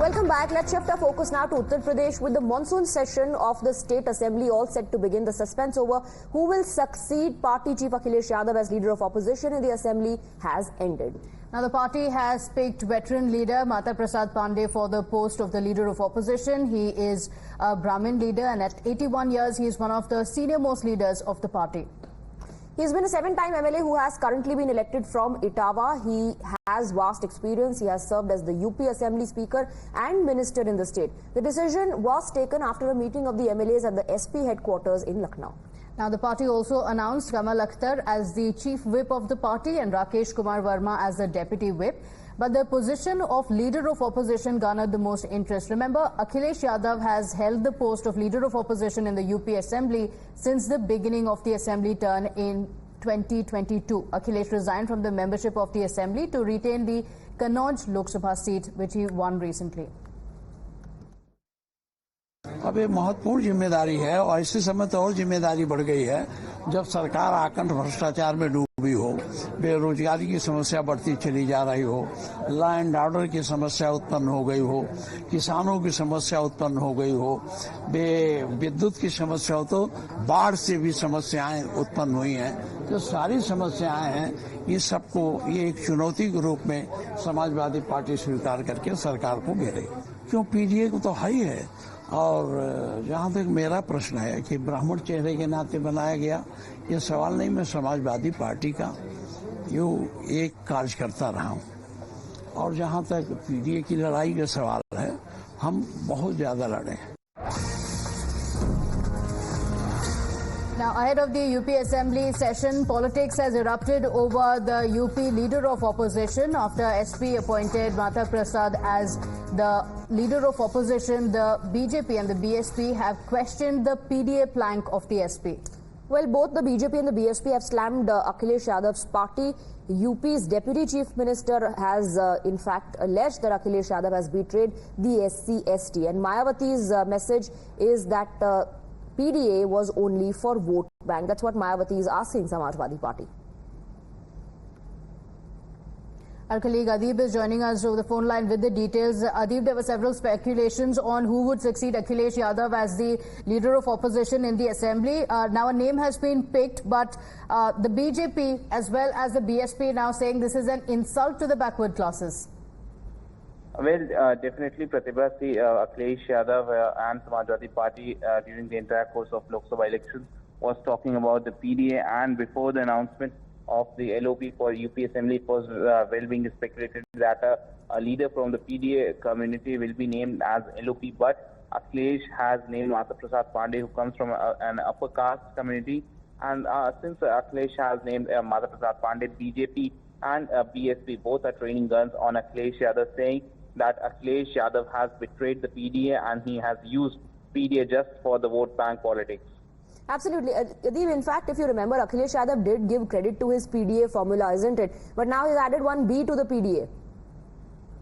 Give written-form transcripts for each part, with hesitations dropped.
Welcome back. Let's shift our focus now to Uttar Pradesh with the monsoon session of the State Assembly all set to begin. The suspense over who will succeed Party Chief Akhilesh Yadav as Leader of Opposition in the Assembly has ended. Now, the party has picked veteran leader Mata Prasad Pandey for the post of the Leader of Opposition. He is a Brahmin leader and at 81 years, he is one of the senior-most leaders of the party. He's been a 7-time MLA who has currently been elected from Etawah. He has vast experience. He has served as the UP Assembly Speaker and Minister in the state. The decision was taken after a meeting of the MLAs at the SP headquarters in Lucknow. Now, the party also announced Kamal Akhtar as the Chief Whip of the party and Rakesh Kumar Verma as the Deputy Whip. But the position of Leader of Opposition garnered the most interest. Remember, Akhilesh Yadav has held the post of Leader of Opposition in the UP Assembly since the beginning of the Assembly turn in 2022. Akhilesh resigned from the membership of the Assembly to retain the Kannauj Lok Sabha seat, which he won recently. अब ये महत्वपूर्ण जिम्मेदारी है और ऐसे समय तो और जिम्मेदारी बढ़ गई है जब सरकार आकंठ भ्रष्टाचार में डूबी हो, बेरोजगारी की समस्या बढ़ती चली जा रही हो, लॉ एंड ऑर्डर की समस्या उत्पन्न हो गई हो, किसानों की समस्या उत्पन्न हो गई हो, विद्युत की समस्या हो, तो बाढ़ से भी समस्याएं उत्पन्न हुई हैं। जो सारी समस्याएं हैं, ये सबको ये एक चुनौती के रूप में समाजवादी पार्टी स्वीकार करके सरकार को दे रही। क्यों पीडीए को तो है ही है। और जहाँ तक मेरा प्रश्न है कि ब्राह्मण चेहरे के नाते बनाया गया, ये सवाल नहीं, मैं समाजवादी पार्टी का एक कार्यकर्ता रहा हूँ। और जहाँ तक पीडीए की लड़ाई का सवाल है, हम बहुत ज्यादा लड़े हैं। Now, ahead of the UP Assembly session, politics has erupted over the UP Leader of Opposition after SP appointed Mata Prasad as the Leader of Opposition. The BJP and the BSP have questioned the PDA plank of the SP. Well, both the BJP and the BSP have slammed Akhilesh Yadav's party. UP's Deputy Chief Minister has, in fact, alleged that Akhilesh Yadav has betrayed the SC-ST. And Mayawati's message is that PDA was only for vote bank. That's what Mayawati is asking Samajwadi Party. Our colleague Adib is joining us over the phone line with the details. Adib, there were several speculations on who would succeed Akhilesh Yadav as the Leader of Opposition in the Assembly. Now a name has been picked, but the BJP as well as the BSP now saying this is an insult to the backward classes. Well, definitely, Pratibha, Akhilesh Yadav and Samajwadi Party during the entire course of Lok Sabha elections was talking about the PDA, and before the announcement of the LOP for UP Assembly, it was well being speculated that a leader from the PDA community will be named as LOP, but Akhilesh has named Mata Prasad Pandey, who comes from an upper caste community, and since Akhilesh has named Mata Prasad Pandey, BJP and BSP both are training guns on Akhilesh Yadav, saying that Akhilesh Yadav has betrayed the PDA and he has used PDA just for the vote bank politics. Absolutely. Adib, in fact, if you remember, Akhilesh Yadav did give credit to his PDA formula, isn't it? But now he's added one B to the PDA.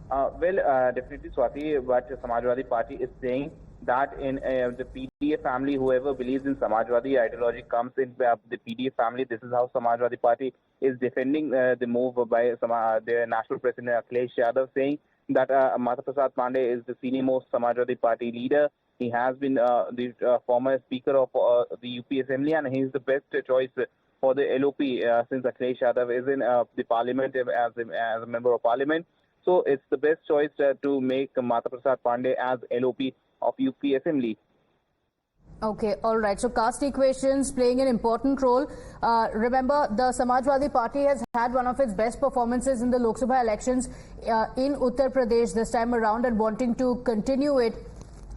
Well, definitely, Swati, but Samajwadi Party is saying that in the PDA family, whoever believes in Samajwadi ideology comes in the PDA family. This is how Samajwadi Party is defending the move by their national president Akhilesh Yadav, saying that Mata Prasad Pandey is the senior-most Samajwadi Party leader. He has been the former Speaker of the UP Assembly, and he is the best choice for the LOP since Akhilesh Yadav is in the Parliament as a member of Parliament. So it's the best choice to make Mata Prasad Pandey as LOP of UP Assembly. Okay, all right. So caste equations playing an important role. Remember, the Samajwadi Party has had one of its best performances in the Lok Sabha elections in Uttar Pradesh this time around, and wanting to continue it.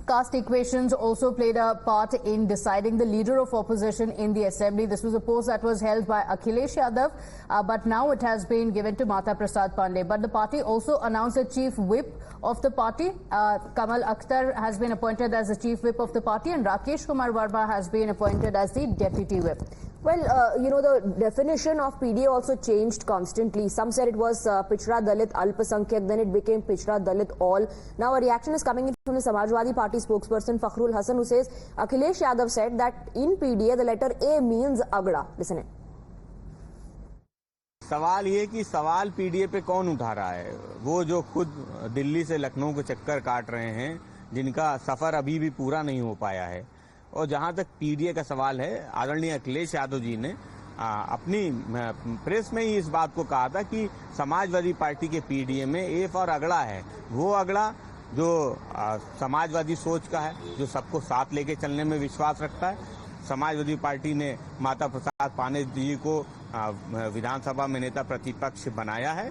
Caste equations also played a part in deciding the Leader of Opposition in the Assembly. This was a post that was held by Akhilesh Yadav, but now it has been given to Mata Prasad Pandey. But the party also announced a Chief Whip of the party. Kamal Akhtar has been appointed as the Chief Whip of the party, and Rakesh Kumar Verma has been appointed as the Deputy Whip. Well, the definition of PDA also changed constantly. Some said it was Pichra Dalit Alpasankhyak, then it became Pichra Dalit All. Now a reaction is coming in from the Samajwadi Party spokesperson Fakhrul Hasan, who says Akhilesh Yadav said that in PDA the letter A means Agda. Listen in. सवाल ये कि सवाल PDA पे कौन उठा रहा है? वो जो खुद दिल्ली से लखनऊ के चक्कर काट रहे हैं, जिनका सफर अभी भी पूरा नहीं हो पाया है। और जहां तक पीडीए का सवाल है, आदरणीय अखिलेश यादव जी ने अपनी प्रेस में ही इस बात को कहा था कि समाजवादी पार्टी के पीडीए में एक और अगड़ा है। वो अगड़ा जो समाजवादी सोच का है, जो सबको साथ लेके चलने में विश्वास रखता है। समाजवादी पार्टी ने माता प्रसाद पांडे जी को विधानसभा में नेता प्रतिपक्ष बनाया है।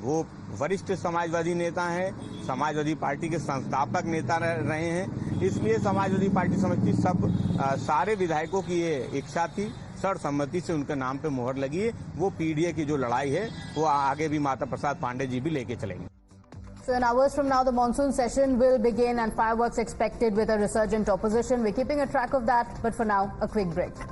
वो वरिष्ठ समाजवादी नेता हैं, समाजवादी पार्टी के संस्थापक नेता रहे हैं। इसलिए समाजवादी पार्टी समझती सारे विधायकों की ये इच्छा थी, सर्वसम्मति से उनके नाम पे मोहर लगी है। वो पीडीए की जो लड़ाई है वो आगे भी माता प्रसाद पांडे जी भी लेके चलेंगे। So in hours from now, the monsoon session will begin and fireworks expected with a resurgent opposition. We're keeping a track of that, but for now, a quick break.